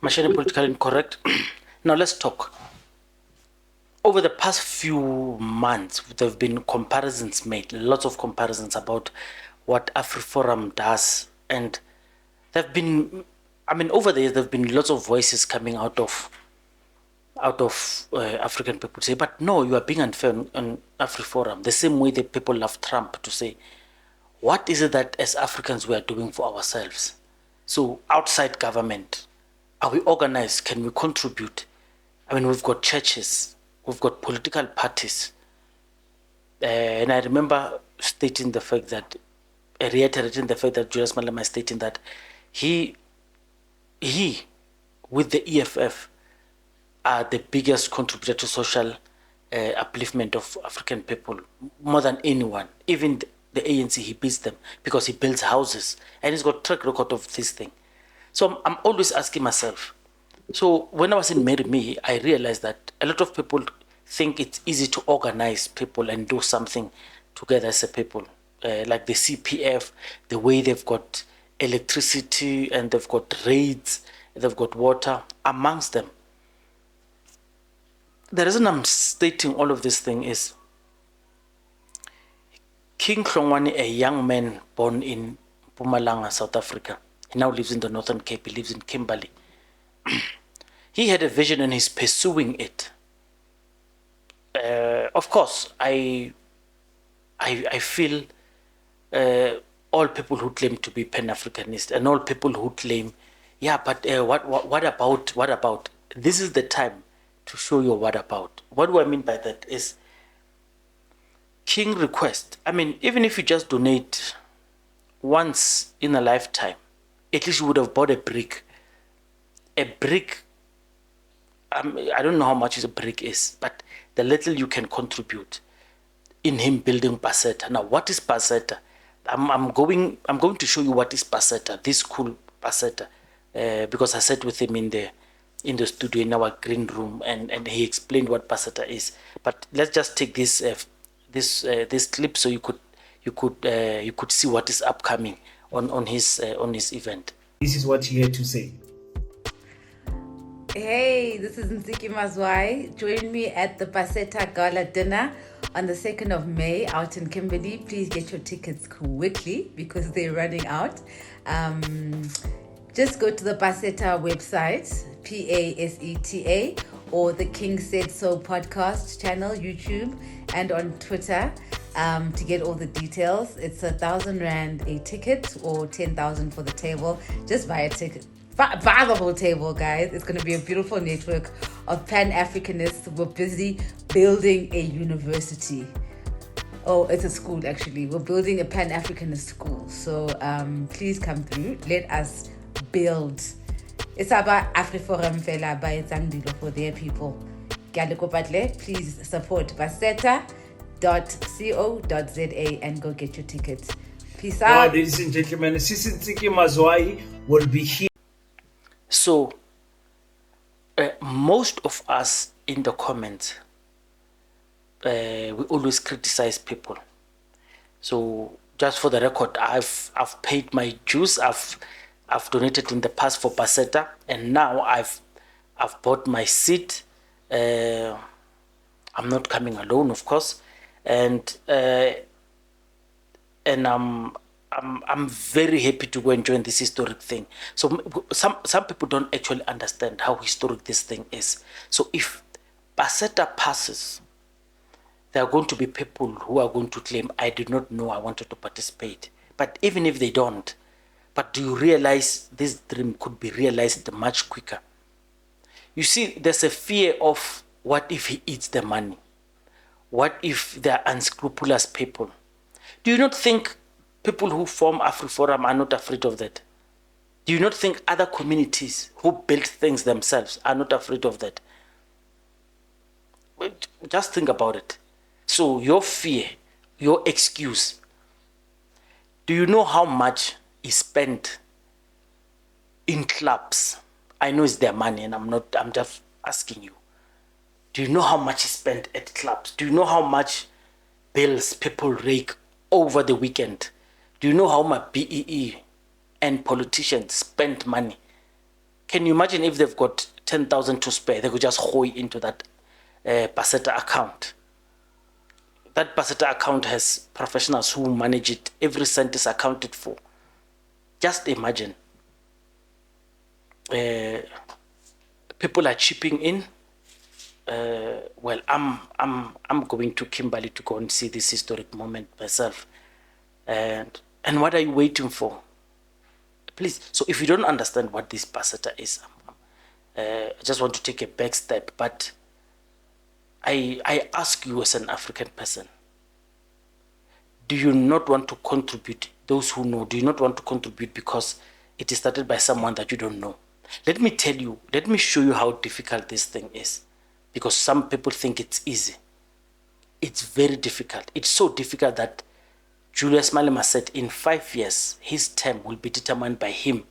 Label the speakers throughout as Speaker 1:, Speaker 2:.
Speaker 1: Machine politically incorrect. Now let's talk. Over the past few months, there have been comparisons made, lots of comparisons about what AFRIFORUM does. And there have been, over there, there have been lots of voices coming out of African people to say, but no, you are being unfair on AFRIFORUM. The same way that people love Trump to say, what is it that as Africans we are doing for ourselves? So outside government, are we organized? Can we contribute? We've got churches, we've got political parties. And I remember reiterating the fact that Julius Malema is stating that he, with the EFF, are the biggest contributor to social upliftment of African people, more than anyone. Even the ANC, he builds them because he builds houses and he's got track record of this thing. So I'm always asking myself. So when I was in Marry Me, I realized that a lot of people think it's easy to organize people and do something together as a people. Like the CPF, the way they've got electricity and they've got rates, they've got water amongst them. The reason I'm stating all of this thing is King Hlongwane, a young man born in Mpumalanga, South Africa. He now lives in the Northern Cape. He lives in Kimberley. He had a vision and he's pursuing it. Of course, I feel all people who claim to be Pan-Africanist and all people who claim, yeah, but what about? This is the time to show you what about. What do I mean by that is King request. Even if you just donate once in a lifetime, at least you would have bought a brick. A brick, I don't know how much a brick is, but the little you can contribute in him building PASETA. Now, what is PASETA? I'm going to show you what is PASETA, this cool PASETA, because I sat with him in the studio in our green room, and he explained what PASETA is. But let's just take this clip so you could see what is upcoming on his event.
Speaker 2: This is what he had to say.
Speaker 3: Hey, this is Nziki Mazwai. Join me at the PASETA Gala Dinner on the 2nd of May out in Kimberley. Please get your tickets quickly because they're running out. Just go to the PASETA website, PASETA, or the King Said So podcast channel, YouTube, and on Twitter to get all the details. It's 1,000 Rand a ticket or 10,000 for the table. Just buy a ticket. Buy the whole table, guys. It's going to be a beautiful network of Pan-Africanists. We're busy building a university. Oh, it's a school, actually. We're building a Pan-Africanist school. So please come through. Let us build. It's about AFRIFORUM Fela by Zangdilo for their people. Please support paseta.co.za and go get your tickets. Peace out.
Speaker 2: Ladies and gentlemen, Sisi Nziki Mazwai will be here.
Speaker 1: So, most of us in the comments, we always criticize people. So, just for the record, I've paid my dues. I've donated in the past for PASETA, and now I've bought my seat. I'm not coming alone, of course, and I'm very happy to go and join this historic thing. So some people don't actually understand how historic this thing is. So if PASETA passes, there are going to be people who are going to claim, I did not know I wanted to participate. But even if they don't, but do you realize this dream could be realized much quicker? You see, there's a fear of what if he eats the money? What if they're unscrupulous people? Do you not think people who form AFRIFORUM are not afraid of that? Do you not think other communities who build things themselves are not afraid of that? Just think about it. So your fear, your excuse, do you know how much is spent in clubs? I know it's their money and I'm just asking you. Do you know how much is spent at clubs? Do you know how much bills people rake over the weekend? Do you know how much BEE and politicians spend money Can you imagine if they've got 10,000 to spare? They could just hoy into that PASETA account. That PASETA account has professionals who manage it. Every cent is accounted for. Just imagine. People are chipping in. Well, I'm going to Kimberley to go and see this historic moment myself. And what are you waiting for? Please. So if you don't understand what this PASETA is, I just want to take a back step. But I ask you as an African person, do you not want to contribute? Those who know, do you not want to contribute because it is started by someone that you don't know? Let me tell you, let me show you how difficult this thing is. Because some people think it's easy. It's very difficult. It's so difficult that Julius Malema said in 5 years, his term will be determined by him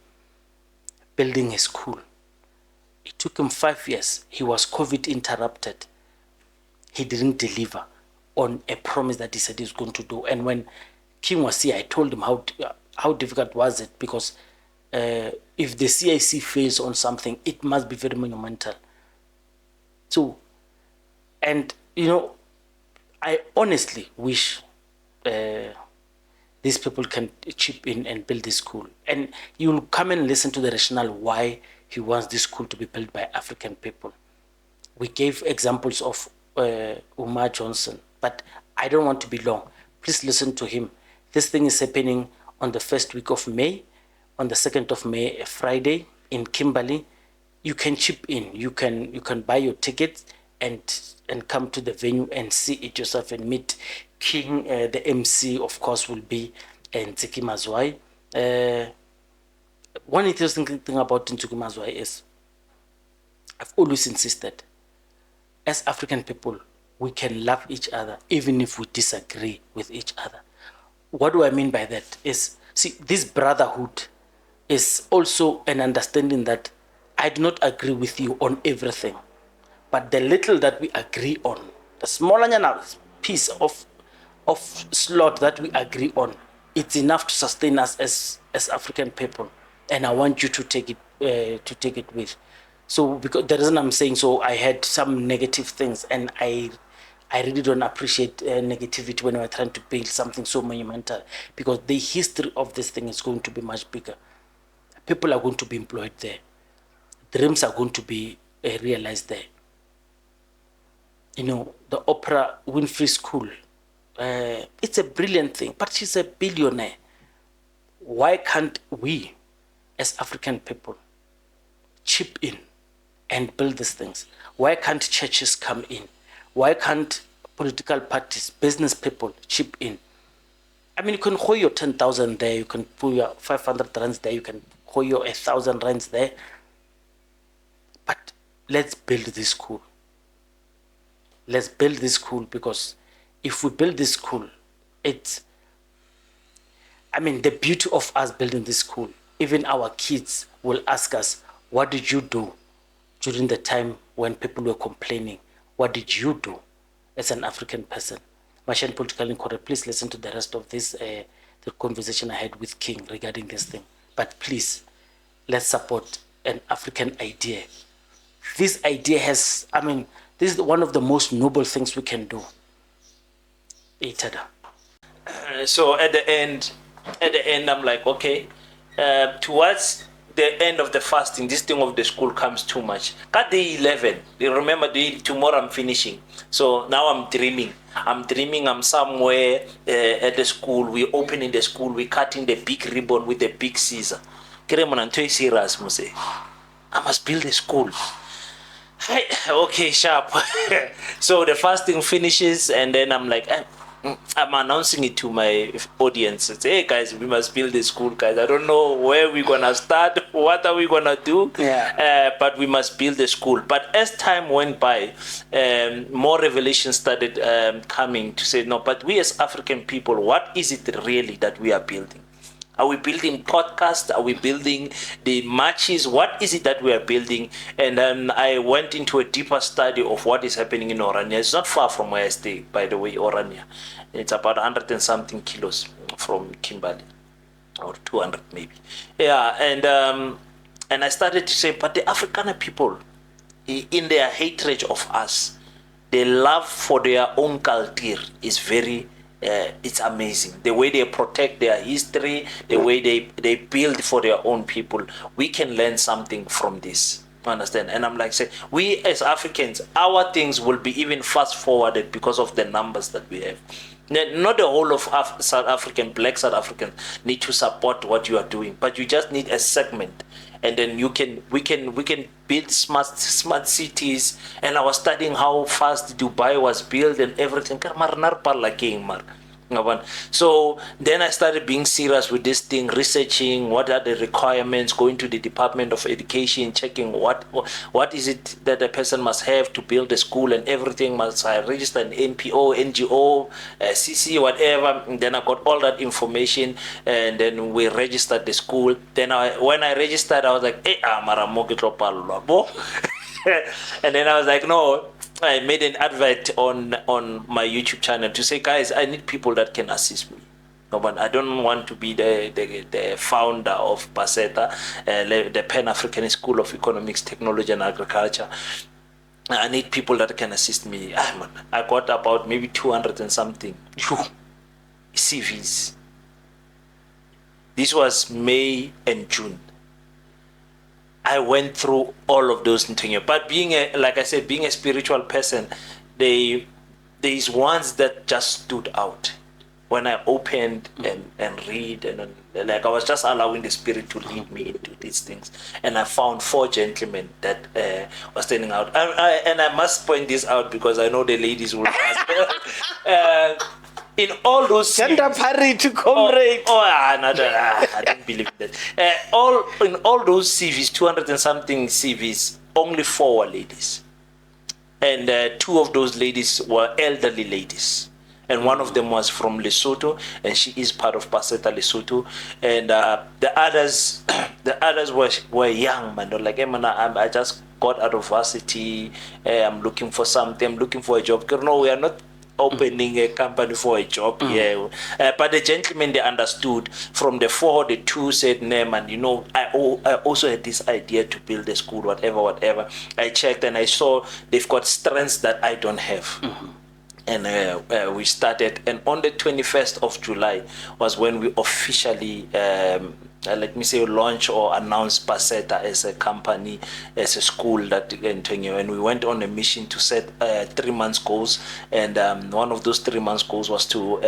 Speaker 1: building a school. It took him 5 years. He was COVID interrupted. He didn't deliver on a promise that he said he was going to do. And when King was here, I told him how difficult was it, because if the CIC fails on something, it must be very monumental. So, and I honestly wish these people can chip in and build this school. And you'll come and listen to the rationale why he wants this school to be built by African people. We gave examples of Umar Johnson, but I don't want to be long. Please listen to him. This thing is happening on the first week of May, on the 2nd of May, a Friday in Kimberley. You can chip in. You can buy your tickets and come to the venue and see it yourself and meet King. The MC, of course, will be Ntsiki Mazwai. One interesting thing about Ntsiki Mazwai is I've always insisted, as African people, we can love each other even if we disagree with each other. What do I mean by that? Is, see, this brotherhood is also an understanding that I do not agree with you on everything, but the little that we agree on, the smaller piece of slot that we agree on, it's enough to sustain us as African people. And I want you to take it with. So because the reason I'm saying so, I had some negative things, and I really don't appreciate negativity when we're trying to build something so monumental, because the history of this thing is going to be much bigger. People are going to be employed there. Dreams are going to be realized there. The Oprah Winfrey School, it's a brilliant thing, but she's a billionaire. Why can't we, as African people, chip in and build these things? Why can't churches come in? Why can't political parties, business people chip in? I mean, you can hold your 10,000 there, you can put your 500 rands there, you can hold your 1,000 rands there. But let's build this school. Let's build this school, because if we build this school, the beauty of us building this school, even our kids will ask us, what did you do during the time when people were complaining? What did you do as an African person? Martian Politically Incorrect, please listen to the rest of this, the conversation I had with King regarding this thing. But please, let's support an African idea. This idea has, this is one of the most noble things we can do.
Speaker 4: So at the end, I'm like, okay, towards the end of the fasting, this thing of the school comes too much. Cut day 11. You remember, tomorrow I'm finishing. So now I'm dreaming. I'm somewhere at the school. We're opening the school. We're cutting the big ribbon with the big scissor. I must build a school. Okay, sharp. So the fasting finishes, and then I'm like, I'm announcing it to my audience. It's, hey guys, we must build this school, guys. I don't know where we're gonna start, what are we gonna do, but we must build the school. But as time went by, more revelations started coming to say, no, but we as African people, what is it really that we are building? Are we building podcasts? Are we building the matches? What is it that we are building? And then I went into a deeper study of what is happening in Orania. It's not far from where I stay, by the way, Orania. It's about 100 and something kilos from Kimberley, or 200 maybe. Yeah, and And I started to say, but the Afrikaner people, in their hatred of us, their love for their own culture is very, it's amazing. The way they protect their history, the way they build for their own people. We can learn something from this. Understand? And I'm like, say, we as Africans, our things will be even fast forwarded because of the numbers that we have. Not the whole of South African, black South Africans need to support what you are doing, but you just need a segment, and then we can build smart cities. And I was studying how fast Dubai was built and everything. So then I started being serious with this thing, researching what are the requirements, going to the Department of Education, checking what is it that a person must have to build a school and everything. Must I register an NPO, NGO, CC, whatever. And then I got all that information, and then we registered the school. Then when I registered, I was like, hey, and then I was like, no. I made an advert on my YouTube channel to say, guys, I need people that can assist me. No, but I don't want to be the founder of PASETA, the Pan-Africanist School of Economics, Technology and Agriculture. I need people that can assist me. I got about maybe 200 and something CVs. This was May and June. I went through all of those things. But like I said, being a spiritual person, there's ones that just stood out. When I opened and read, and like I was just allowing the Spirit to lead me into these things. And I found 4 gentlemen that were standing out. And I must point this out because I know the ladies will ask. In all those
Speaker 1: gender parity, comrade.
Speaker 4: I don't believe that. In all those CVs, 200 and something CVs, only 4 were ladies, and 2 of those ladies were elderly ladies, and one of them was from Lesotho, and she is part of PASETA Lesotho, and the others were young, man. They're like, hey, man, I just got out of varsity. I'm looking for something. I'm looking for a job. No, we are not opening a company for a job. But the gentlemen, they understood. From the 4, the 2 said, nah, man, I also had this idea to build a school, whatever. I checked and I saw they've got strengths that I don't have. And we started, and on the 21st of July was when we officially launch or announce PASETA as a company, as a school that and we went on a mission to set 3 months goals, and one of those 3 months goals was to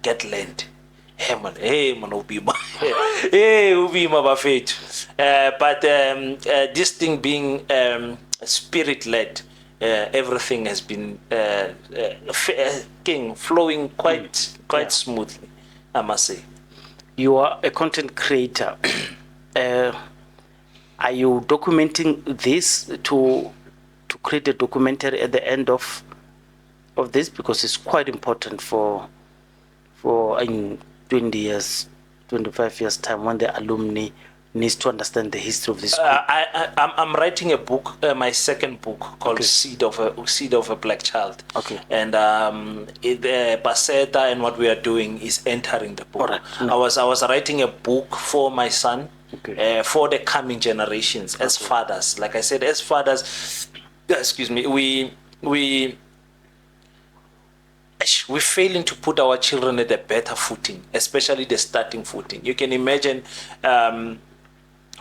Speaker 4: get land. Hey man, Ubima. Hey, Ubima Bafet. But this thing being spirit-led, everything has been flowing quite smoothly, I must say.
Speaker 1: You are a content creator. Are you documenting this to create a documentary at the end of this, because it's quite important for in 20 years, 25 years time, when the alumni needs to understand the history of this school?
Speaker 4: I'm writing a book, my second book, called Seed of a Black Child.
Speaker 1: Okay.
Speaker 4: And the PASETA and what we are doing is entering the book.
Speaker 1: Right.
Speaker 4: I was writing a book for my son, for the coming generations, as fathers. Like I said, as fathers, excuse me, we're failing to put our children at a better footing, especially the starting footing. You can imagine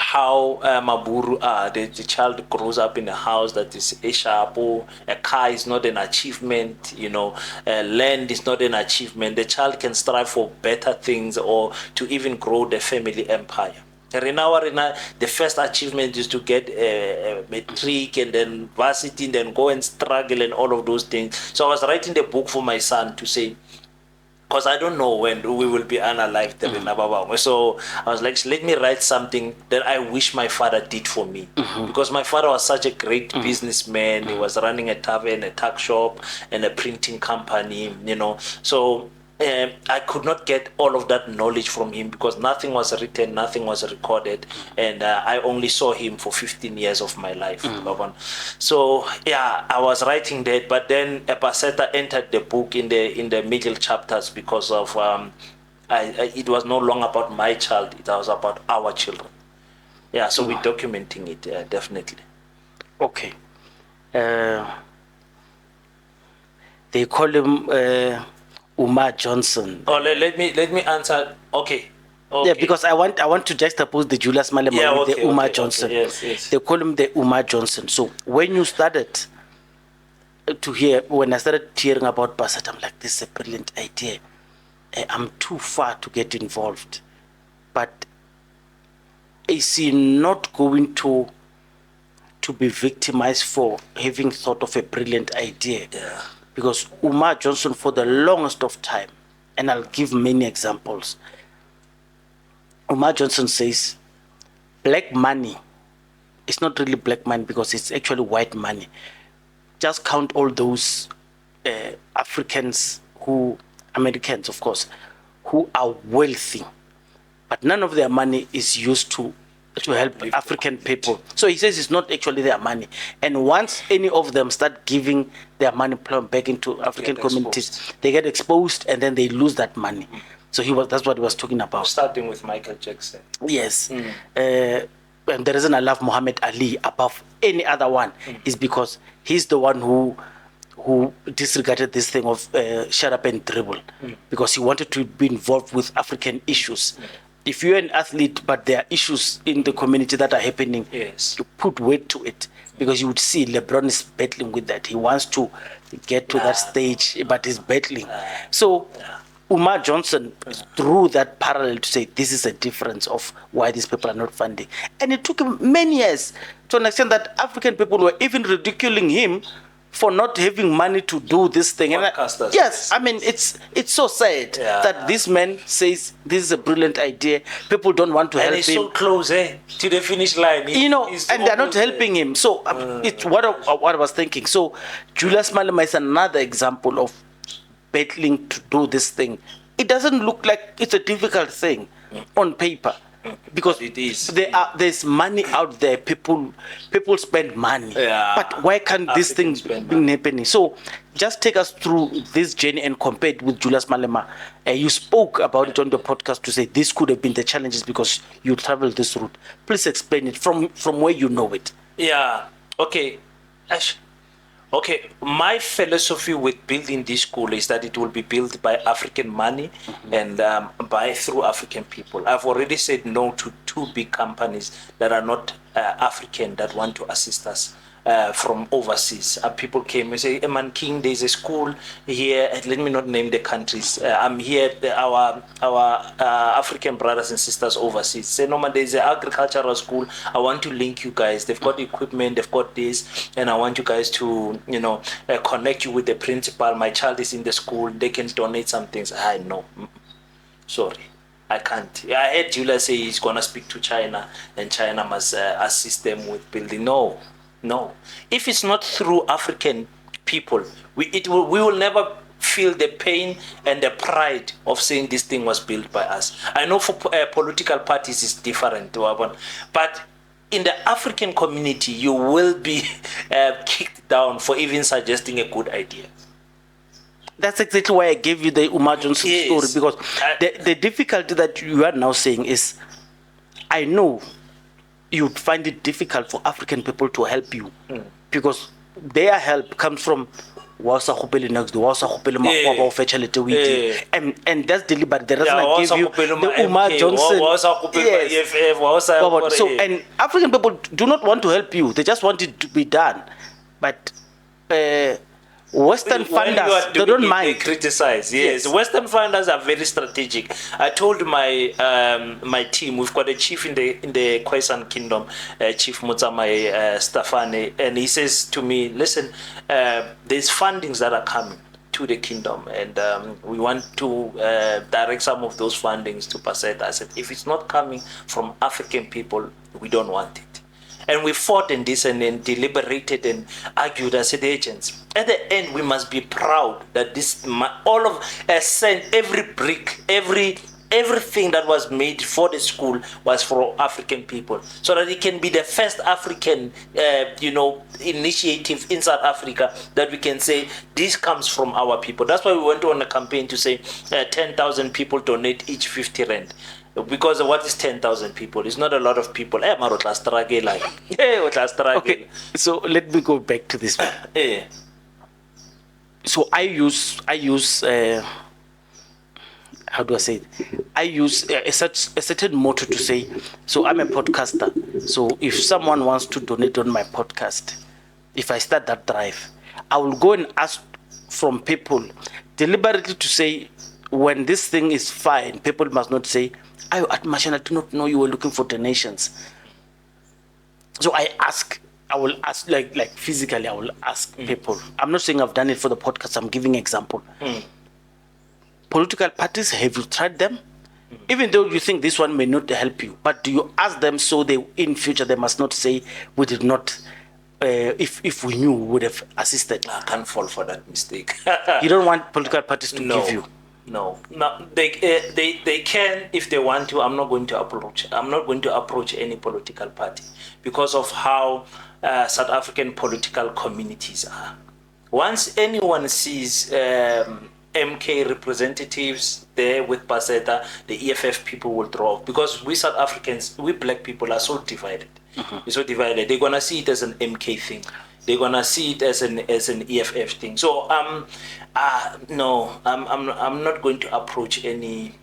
Speaker 4: how Maburu the child grows up in a house that is a shapo, a car is not an achievement, land is not an achievement. The child can strive for better things or to even grow the family empire. The first achievement is to get a matric and then varsity and then go and struggle and all of those things. So I was writing the book for my son to say, because I don't know when we will be unalived. So I was like, let me write something that I wish my father did for me. Because my father was such a great businessman. He was running a tavern, a tuck shop, and a printing company, So I could not get all of that knowledge from him because nothing was written, nothing was recorded, and I only saw him for 15 years of my life. So yeah, I was writing that, but then PASETA entered the book in the middle chapters because of it was no longer about my child; it was about our children. Yeah, so we're documenting it, definitely.
Speaker 1: Okay. They call him Umar Johnson.
Speaker 4: Oh, let me answer. Okay.
Speaker 1: Yeah, because I want to juxtapose the Julius Malema with the Umar Johnson.
Speaker 4: Okay. Yes.
Speaker 1: They call him the Umar Johnson. So when you started when I started hearing about PASETA, I'm like, this is a brilliant idea. I'm too far to get involved. But is he not going to be victimized for having thought of a brilliant idea?
Speaker 4: Yeah.
Speaker 1: Because Umar Johnson, for the longest of time, and I'll give many examples, Umar Johnson says black money is not really black money because it's actually white money. Just count all those Africans Americans, of course, who are wealthy, but none of their money is used to help African people. So he says it's not actually their money. And once any of them start giving their money back into African communities, they get exposed and then they lose that money. So that's what he was talking about.
Speaker 4: Starting with Michael Jackson.
Speaker 1: Yes. And the reason I love Muhammad Ali above any other one is because he's the one who disregarded this thing of shut up and dribble, because he wanted to be involved with African issues. If you're an athlete, but there are issues in the community that are happening,
Speaker 4: yes,
Speaker 1: you put weight to it, because you would see LeBron is battling with that. He wants to get to that stage, but he's battling. So Umar Johnson drew that parallel to say this is a difference of why these people are not funding. And it took him many years to understand that African people were even ridiculing him for not having money to do this thing. Yes, I mean, it's so sad that this man says this is a brilliant idea. People don't want to help him.
Speaker 4: And he's so close to the finish line.
Speaker 1: And they're not helping him. So it's what I was thinking. So Julius Malema is another example of battling to do this thing. It doesn't look like it's a difficult thing on paper, because
Speaker 4: it is.
Speaker 1: There's money out there. People spend money, but why can't this thing be happening? So just take us through this journey and compare it with Julius Malema. You spoke about it on the podcast to say this could have been the challenges because you traveled this route. Please explain it from where you know it.
Speaker 4: Yeah. Okay. Okay, my philosophy with building this school is that it will be built by African money and through African people. I've already said no to 2 big companies that are not African that want to assist us from overseas. People came and say, "Man King, there's a school here." Let me not name the countries. I'm here. Our African brothers and sisters overseas say, "No man, there's an agricultural school. I want to link you guys. They've got equipment. They've got this, and I want you guys to, connect you with the principal. My child is in the school. They can donate some things." I know. Sorry. I can't. I heard Julia say he's gonna speak to China, and China must assist them with building. No. If it's not through African people, we will never feel the pain and the pride of saying this thing was built by us. I know for political parties it's different, but in the African community, you will be kicked down for even suggesting a good idea.
Speaker 1: That's exactly why I gave you the Umar Johnson story, because the difficulty that you are now saying is, I know you'd find it difficult for African people to help you, because their help comes from and that's deliberate. The reason I give you the Umar Johnson. So, and African people do not want to help you, they just want it to be done. But Western funders, they don't mind.
Speaker 4: They criticize. Yes, Western funders are very strategic. I told my team, we've got a chief in the Khoisan Kingdom, Chief Mutsamai Stafane, and he says to me, "Listen, there's fundings that are coming to the kingdom, and we want to direct some of those fundings to PASETA." I said, "If it's not coming from African people, we don't want it." And we fought in this and then deliberated and argued as agents. At the end, we must be proud that all of every brick, everything that was made for the school was for African people, so that it can be the first African, initiative in South Africa that we can say this comes from our people. That's why we went on a campaign to say 10,000 people donate each 50 rand. Because what is 10,000 people? It's not a lot of people. Eh, maro tla struggle like. Eh, o tla struggle.
Speaker 1: Okay, so let me go back to this one.
Speaker 4: Eh.
Speaker 1: So I use how do I say it? I use a certain motto to say, so I'm a podcaster. So if someone wants to donate on my podcast, if I start that drive, I will go and ask from people deliberately to say, when this thing is fine, people must not say, I do not know you were looking for donations. So I will ask like physically, I will ask people. I'm not saying I've done it for the podcast, I'm giving example. Political parties, have you tried them? Even though you think this one may not help you, but do you ask them so they in future they must not say we did not, if we knew we would have assisted.
Speaker 4: I can't fall for that mistake.
Speaker 1: You don't want political parties to give you?
Speaker 4: No, they can if they want to. I'm not going to approach any political party because of how South African political communities are. Once anyone sees MK representatives there with PASETA, the EFF people will draw off, because we South Africans, we black people are so divided. We're so divided. They're gonna see it as an MK thing. They're gonna see it as an EFF thing. So no, I'm not going to approach any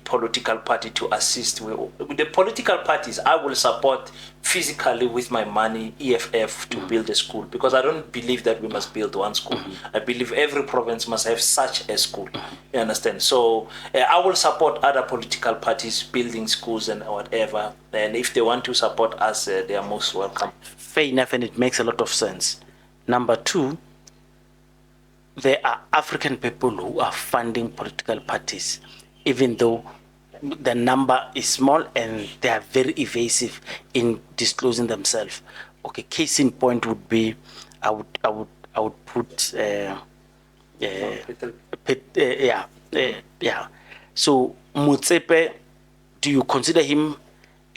Speaker 4: political party to assist with the political parties. I will support physically with my money EFF to build a school, because I don't believe that we must build one school. I believe every province must have such a school. You understand? So I will support other political parties building schools and whatever, and if they want to support us, they are most welcome.
Speaker 1: Fair enough, and it makes a lot of sense. Number two, there are African people who are funding political parties, even though the number is small and they are very evasive in disclosing themselves. Okay, case in point would be, I would put So Motsepe, do you consider him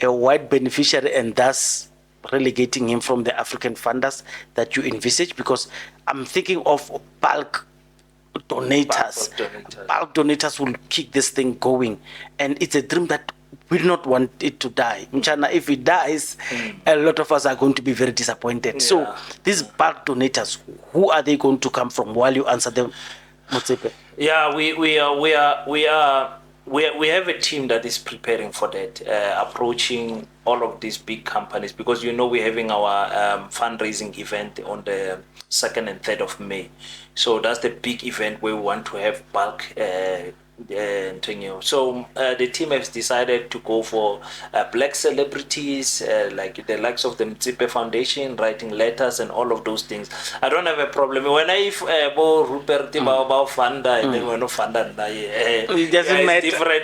Speaker 1: a white beneficiary and thus relegating him from the African funders that you envisage? Because I'm thinking of bulk donators. Bulk donators will keep this thing going, and it's a dream that we do not want it to die. Mchana, if it dies, a lot of us are going to be very disappointed. Yeah. So these bulk donators, who are they going to come from? While you answer them, Motsepe.
Speaker 4: Yeah, we have a team that is preparing for that, approaching all of these big companies, because we're having our fundraising event on the 2nd and 3rd of May. So that's the big event where we want to have bulk So the team has decided to go for black celebrities, like the likes of the Mtsipe Foundation, writing letters and all of those things. I don't have a problem. When I go Rupert about Fanda, and then we're not Fanda,
Speaker 1: it doesn't matter.
Speaker 4: Different.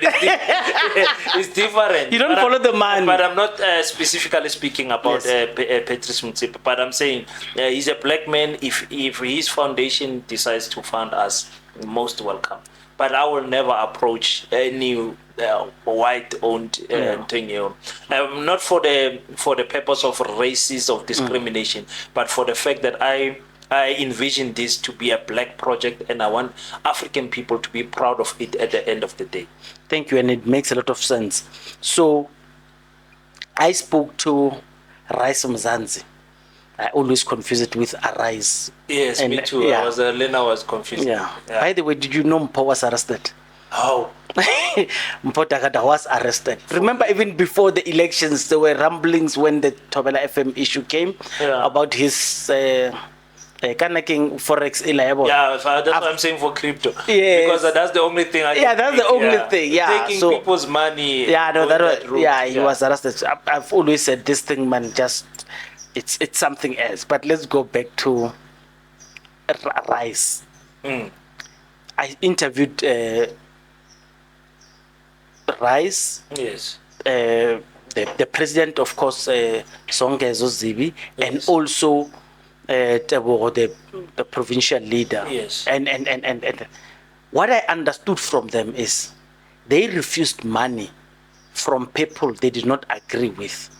Speaker 4: It's different.
Speaker 1: You don't follow the man.
Speaker 4: But I'm not specifically speaking about Patrice Mtsipe. But I'm saying he's a black man. If his foundation decides to fund us, most welcome. But I will never approach any white-owned thing. Not for the purpose of racism, of discrimination, but for the fact that I envision this to be a black project, and I want African people to be proud of it at the end of the day.
Speaker 1: Thank you, and it makes a lot of sense. So I spoke to Rais Mzansi. I always confuse it with Arise.
Speaker 4: Yes,
Speaker 1: and,
Speaker 4: me too.
Speaker 1: Yeah.
Speaker 4: Lena was confused.
Speaker 1: Yeah. By the way, did you know Mpo was arrested?
Speaker 4: How?
Speaker 1: Mpo Takata was arrested. Remember, even before the elections, there were rumblings when the Thobela FM issue came about his Kanaking Forex reliable.
Speaker 4: Yeah, that's what I'm saying for crypto.
Speaker 1: Yes.
Speaker 4: Because that's the only thing I can
Speaker 1: that's
Speaker 4: think,
Speaker 1: the only thing. Yeah.
Speaker 4: Taking people's money.
Speaker 1: Yeah, no, he was arrested. I've always said this thing, man, just it's something else. But let's go back to Rice. I interviewed Rice.
Speaker 4: Yes.
Speaker 1: The president, of course, Songezo Zibi, and also the provincial leader.
Speaker 4: Yes.
Speaker 1: And what I understood from them is they refused money from people they did not agree with.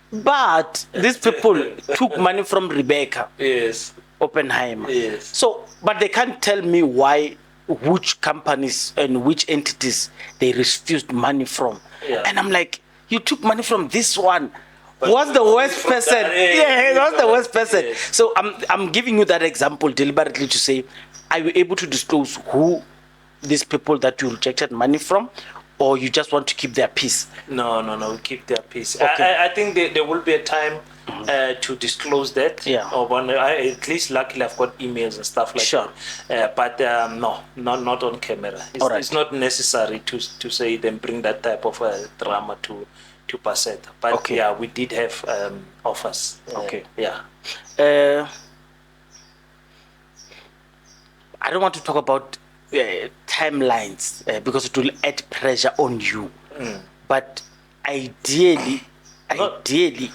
Speaker 1: But these people took money from Rebecca
Speaker 4: Yes.
Speaker 1: Oppenheimer.
Speaker 4: Yes.
Speaker 1: So, but they can't tell me why which companies and which entities they refused money from.
Speaker 4: Yeah.
Speaker 1: And I'm like, you took money from this one. What's the worst person? What's the worst person?
Speaker 4: Yes.
Speaker 1: So I'm giving you that example deliberately to say, are you able to disclose who these people that you rejected money from, or you just want to keep their peace?
Speaker 4: No, we keep their peace.
Speaker 1: Okay.
Speaker 4: I think there will be a time to disclose that.
Speaker 1: Yeah.
Speaker 4: Or when at least luckily I've got emails and stuff like
Speaker 1: Sure.
Speaker 4: that. But no, not on camera.
Speaker 1: All right.
Speaker 4: It's not necessary to say then bring that type of drama to PASETA. But
Speaker 1: Okay.
Speaker 4: yeah, we did have offers.
Speaker 1: Okay.
Speaker 4: Yeah.
Speaker 1: I don't want to talk about timelines because it will add pressure on you. But ideally,
Speaker 4: Not really.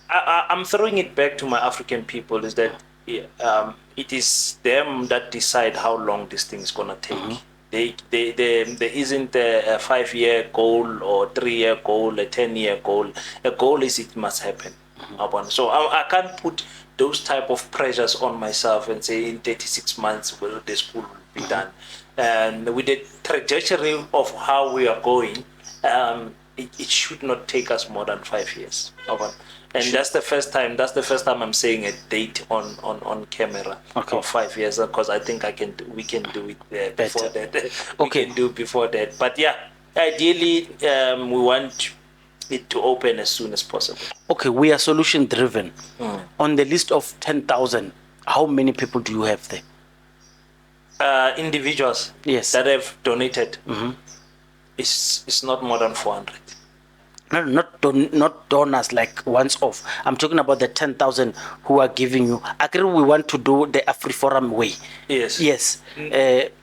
Speaker 4: I'm throwing it back to my African people is that it is them that decide how long this thing is gonna take. There isn't a 5-year goal or 3-year goal, a 10-year goal. A goal is it must happen. So I can't put those type of pressures on myself and say in 36 months the school will be done. And with the trajectory of how we are going, it should not take us more than 5 years. And that's the first time I'm saying a date on camera.
Speaker 1: Okay.
Speaker 4: Of 5 years, because I think we can do it before
Speaker 1: Better.
Speaker 4: that.
Speaker 1: Okay.
Speaker 4: We can do before that. But yeah, ideally, we want it to open as soon as possible.
Speaker 1: Okay, we are solution driven. On the list of 10,000, how many people do you have there?
Speaker 4: Individuals
Speaker 1: Yes.
Speaker 4: that have donated, it's not more than 400.
Speaker 1: No, not donors like once off. I'm talking about the 10,000 who are giving you. I agree we want to do the AFRIFORUM way.
Speaker 4: Yes.
Speaker 1: Yes.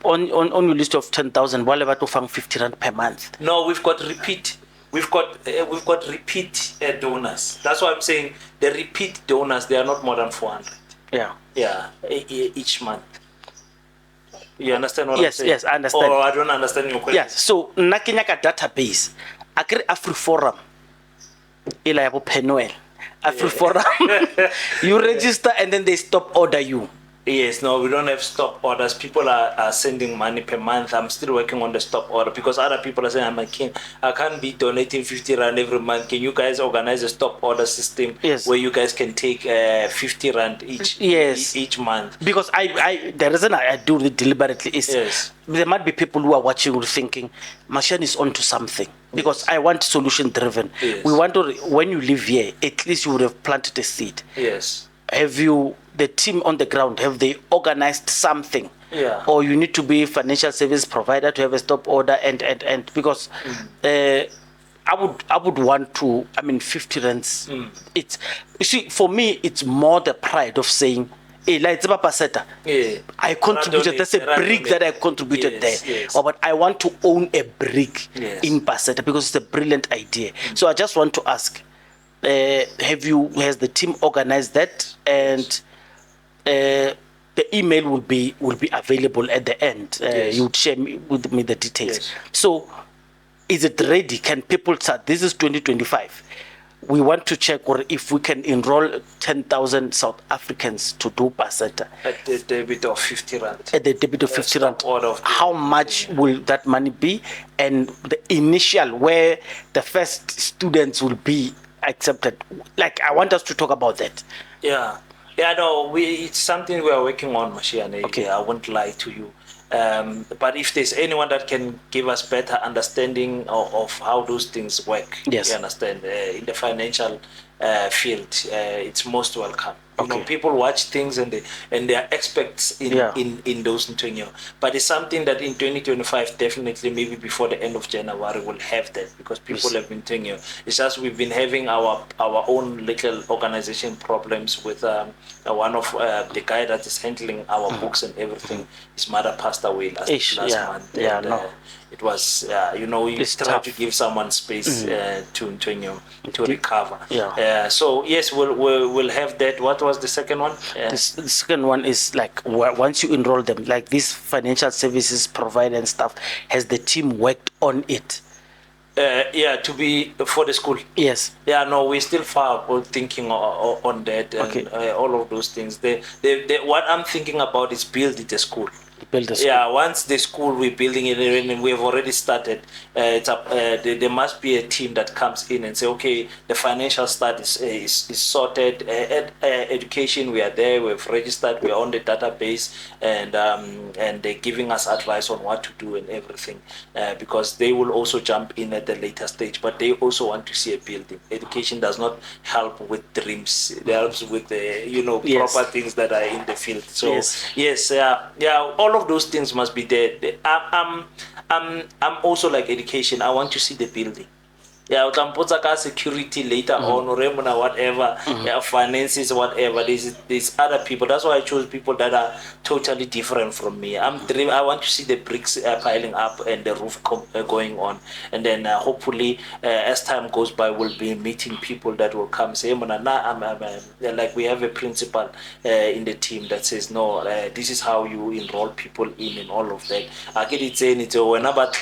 Speaker 1: On your list of 10,000, what about to fund 50 rand per month?
Speaker 4: No, we've got repeat. We've got repeat donors. That's why I'm saying the repeat donors, they are not more than 400.
Speaker 1: Yeah.
Speaker 4: Yeah, each month. You understand what I'm
Speaker 1: Yes,
Speaker 4: saying?
Speaker 1: yes, I understand.
Speaker 4: Or I don't understand your question.
Speaker 1: Yes. So nakinyaka database. Agree AFRIFORUM. Ila yabo Penuel. AFRIFORUM. You register and then they stop order you.
Speaker 4: Yes, no, we don't have stop orders. People are sending money per month. I'm still working on the stop order because other people are saying, I can't be donating 50 rand every month. Can you guys organize a stop order system?
Speaker 1: Yes.
Speaker 4: Where you guys can take 50 rand each month?
Speaker 1: Because the reason I do it deliberately is
Speaker 4: Yes.
Speaker 1: there might be people who are watching who are thinking, Mashan is onto something. Because I want solution driven.
Speaker 4: Yes.
Speaker 1: We want to, when you live here, at least you would have planted a seed.
Speaker 4: Yes.
Speaker 1: Have you, the team on the ground, have they organized something?
Speaker 4: Yeah.
Speaker 1: Or you need to be financial service provider to have a stop order and because I would want to, 50 rands. It's, you see, for me, it's more the pride of saying, hey, like PASETA,
Speaker 4: Yeah.
Speaker 1: I contributed. That's a brick that I contributed
Speaker 4: Yes,
Speaker 1: there.
Speaker 4: yes.
Speaker 1: Oh, but I want to own a brick
Speaker 4: Yes.
Speaker 1: in PASETA because it's a brilliant idea. So I just want to ask, has the team organized that? And the email will be available at the end.
Speaker 4: Yes.
Speaker 1: You would share with me the details.
Speaker 4: Yes.
Speaker 1: So is it ready? Can people start? This is 2025. We want to check or if we can enroll 10,000 South Africans to do PASETA
Speaker 4: At the debit of 50 rand.
Speaker 1: at the debit of 50 rand.
Speaker 4: stop order of the-
Speaker 1: How much will that money be? And the initial where the first students will be accepted. Like, I want us to talk about that.
Speaker 4: Yeah, no, it's something we are working on, Mashiane.
Speaker 1: Okay.
Speaker 4: I won't lie to you. But if there's anyone that can give us better understanding of how those things work,
Speaker 1: Yes.
Speaker 4: you understand, in the financial field, it's most welcome. You know,
Speaker 1: Okay.
Speaker 4: people watch things and they are experts in those things. But it's something that in 2025, definitely maybe before the end of January, we'll have that because people have been doing it. It's just we've been having our own little organization problems with one of the guy that is handling our books and everything. His mother passed away last month.
Speaker 1: Yeah,
Speaker 4: And,
Speaker 1: no.
Speaker 4: it was, you
Speaker 1: It's
Speaker 4: try
Speaker 1: tough.
Speaker 4: to give someone space to recover.
Speaker 1: Yeah.
Speaker 4: So yes, we'll have that. What was the second one?
Speaker 1: The second one is like once you enroll them, like this financial services provider and stuff, has the team worked on it?
Speaker 4: Yeah, to be for the school.
Speaker 1: Yes.
Speaker 4: Yeah, no, we're still far thinking on that and
Speaker 1: Okay.
Speaker 4: all of those things. What I'm thinking about is building the school.
Speaker 1: Build a school.
Speaker 4: Yeah, once the school we're building it and we have already started, it's up. There must be a team that comes in and say, okay, the financial start is sorted. Education, we are there. We've registered. We're on the database, and they're giving us advice on what to do and everything. Because they will also jump in at the later stage, but they also want to see a building. Education does not help with dreams. It helps with the
Speaker 1: Yes.
Speaker 4: proper things that are in the field. So
Speaker 1: Yes.
Speaker 4: yes, yeah, all of those things must be there. I'm also like education. I want to see the building. Yeah, utampotsa ka security later on or whatever, yeah, finances, whatever. There's other people. That's why I chose people that are totally different from me. I want to see the bricks piling up and the roof going on, and then hopefully as time goes by, we'll be meeting people that will come say, like we have a principal in the team that says no, this is how you enroll people in and all of that. I get it saying it when about